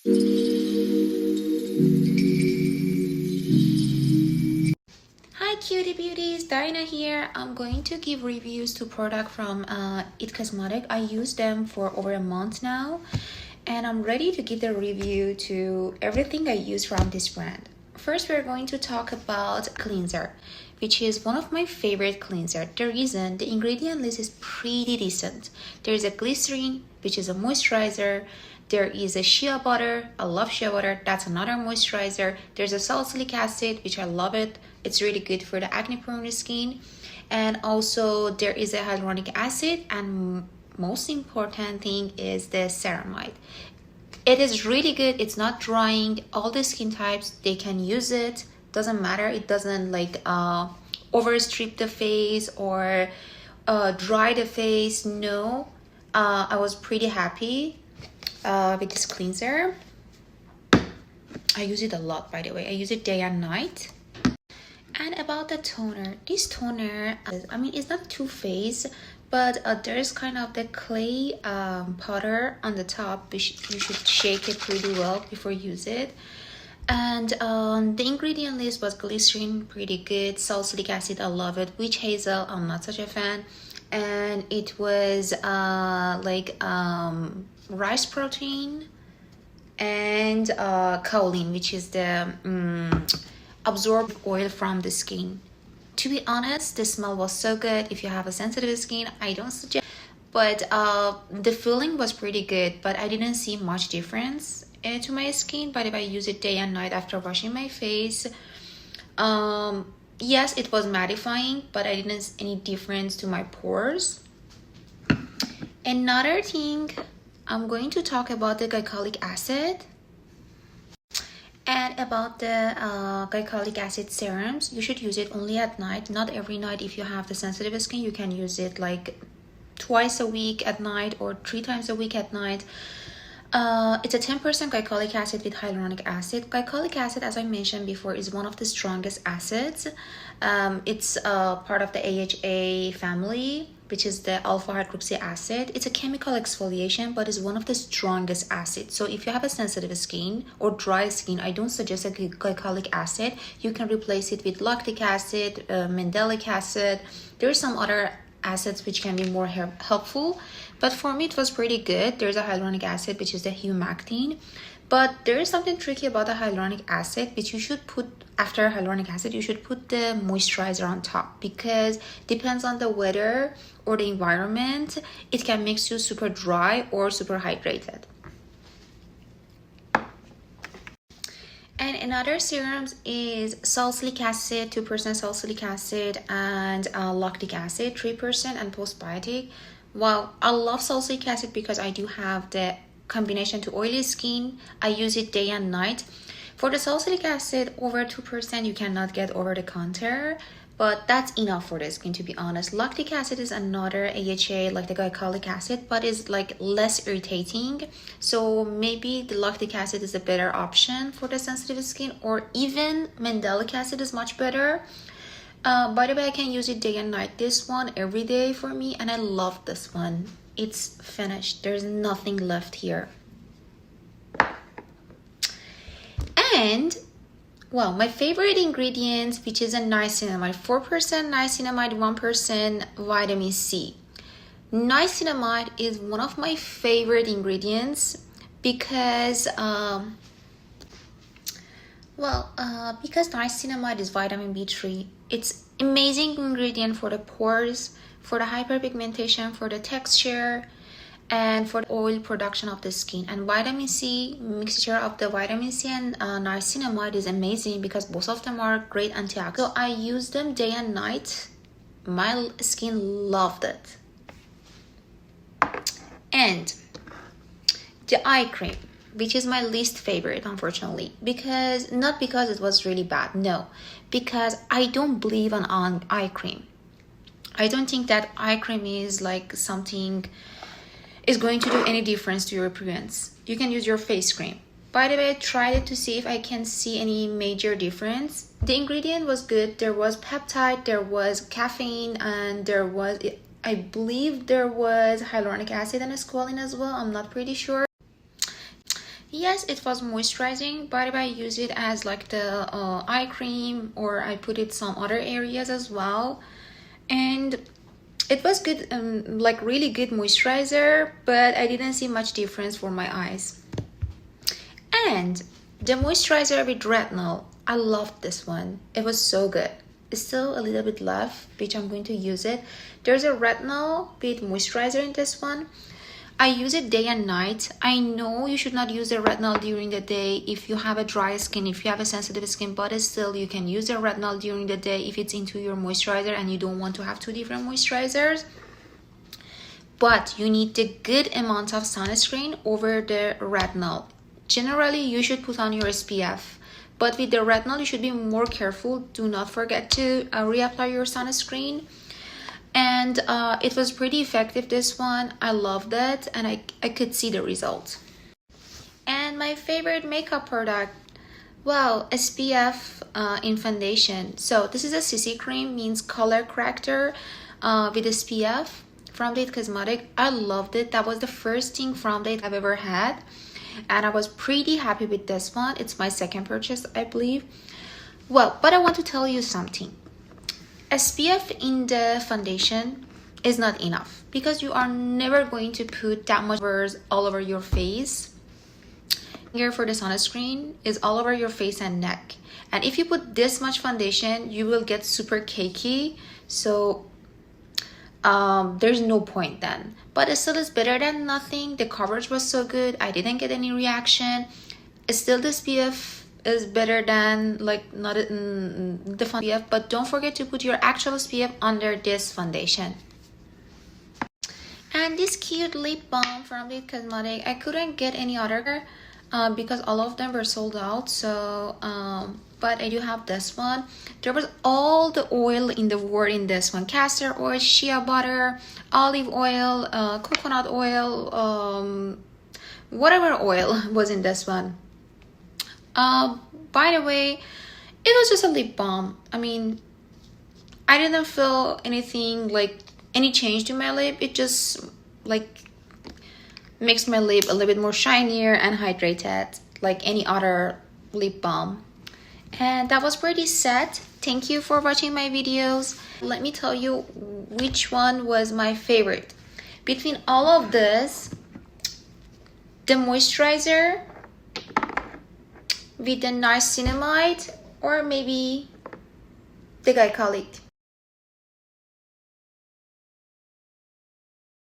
Hi cutie beauties, Dinah here. I'm going to give reviews to product from It Cosmetic. I use them for over a month now, and I'm ready to give the review to everything I use from this brand. First, we're going to talk about cleanser, which is one of my favorite cleanser. The reason, the ingredient list is pretty decent. There is a glycerin, which is a moisturizer. There is a shea butter. I love shea butter. That's another moisturizer. There's a salicylic acid, which I love it. It's really good for the acne prone skin. And also there is a hyaluronic acid, and most important thing is the ceramide. It is really good. It's not drying. All the skin types, they can use it. Doesn't matter. It doesn't like overstrip the face or dry the face. No, I was pretty happy with this cleanser. I use it a lot, by the way. I use it day and night. And about the toner, this toner, I mean, it's not Too Faced, but there's kind of the clay powder on the top. You should shake it pretty well before you use it. And the ingredient list was glycerin, pretty good. Salicylic acid, I love it. Witch hazel, I'm not such a fan. And it was rice protein and kaolin, which is the absorb oil from the skin. To be honest, the smell was so good. If you have a sensitive skin, I don't suggest, but the feeling was pretty good, but I didn't see much difference to my skin. But if I use it day and night after washing my face, yes, it was mattifying, but I didn't see any difference to my pores. Another thing, I'm going to talk about the glycolic acid. And about the glycolic acid serums, you should use it only at night, not every night. If you have the sensitive skin, you can use it like twice a week at night or 3 times a week at night. It's a 10% glycolic acid with hyaluronic acid. Glycolic acid, as I mentioned before, is one of the strongest acids. It's part of the AHA family, which is the alpha hydroxy acid. It's a chemical exfoliation, but is one of the strongest acids. So if you have a sensitive skin or dry skin, I don't suggest a glycolic acid. You can replace it with lactic acid, mandelic acid. There are some other acids which can be more helpful, but for me it was pretty good. There's a hyaluronic acid, which is the humectine, but there is something tricky about the hyaluronic acid, which you should put after hyaluronic acid. You should put the moisturizer on top, because depends on the weather or the environment, it can make you super dry or super hydrated. And another serums is salicylic acid, 2% salicylic acid, and lactic acid, 3%, and postbiotic. Wow, I love salicylic acid because I do have the combination to oily skin. I use it day and night. For the salicylic acid, over 2%, you cannot get over the counter, but that's enough for the skin, to be honest. Lactic acid is another AHA, like the glycolic acid, but is like less irritating. So maybe the lactic acid is a better option for the sensitive skin, or even mandelic acid is much better. By the way, I can use it day and night. This one every day for me, and I love this one. It's finished. There's nothing left here. And well, my favorite ingredients, which is a niacinamide, 4% niacinamide, 1% vitamin C. Niacinamide is one of my favorite ingredients because because niacinamide is vitamin B3. It's amazing ingredient for the pores, for the hyperpigmentation, for the texture, and for the oil production of the skin. And vitamin C, mixture of the vitamin C and niacinamide is amazing because both of them are great antioxidants. So I use them day and night. My skin loved it. And the eye cream, which is my least favorite, unfortunately, because not because it was really bad, no, because I don't believe on eye cream. I don't think that eye cream is like something is going to do any difference to your appearance. You can use your face cream. By the way, I tried it to see if I can see any major difference. The ingredient was good. There was peptide, there was caffeine, and there was, I believe there was hyaluronic acid and squalene as well. I'm not pretty sure. Yes, it was moisturizing, but I use it as like the eye cream, or I put it some other areas as well. And it was good, like really good moisturizer, but I didn't see much difference for my eyes. And the moisturizer with retinol, I loved this one. It was so good. It's still a little bit left, which I'm going to use it. There's a retinol with moisturizer in this one. I use it day and night. I know you should not use the retinol during the day if you have a dry skin, if you have a sensitive skin, but still you can use the retinol during the day if it's into your moisturizer and you don't want to have two different moisturizers. But you need the good amount of sunscreen over the retinol. Generally, you should put on your SPF. But with the retinol, you should be more careful. Do not forget to reapply your sunscreen. And it was pretty effective, this one. I loved it, and I could see the results. And my favorite makeup product, well, SPF in foundation. So this is a CC cream, means color corrector with SPF from It Cosmetic. I loved it. That was the first thing from It I've ever had, and I was pretty happy with this one. It's my second purchase, I believe. Well, but I want to tell you something. SPF in the foundation is not enough, because you are never going to put that much all over your face. Here for the sunscreen is all over your face and neck, and if you put this much foundation, you will get super cakey. So there's no point then. But it still is better than nothing. The coverage was so good. I didn't get any reaction. Still, the SPF is better than like not the SPF, but don't forget to put your actual SPF under this foundation. And this cute lip balm from the Cosmetic, I couldn't get any other because all of them were sold out. So but I do have this one. There was all the oil in the world in this one: castor oil, shea butter, olive oil, coconut oil, whatever oil was in this one. By the way, it was just a lip balm. I mean, I didn't feel anything like any change to my lip. It just like makes my lip a little bit more shinier and hydrated, like any other lip balm. And that was pretty sad. Thank you for watching my videos. Let me tell you which one was my favorite. Between all of this, the moisturizer with the niacinamide, or maybe the glycolic.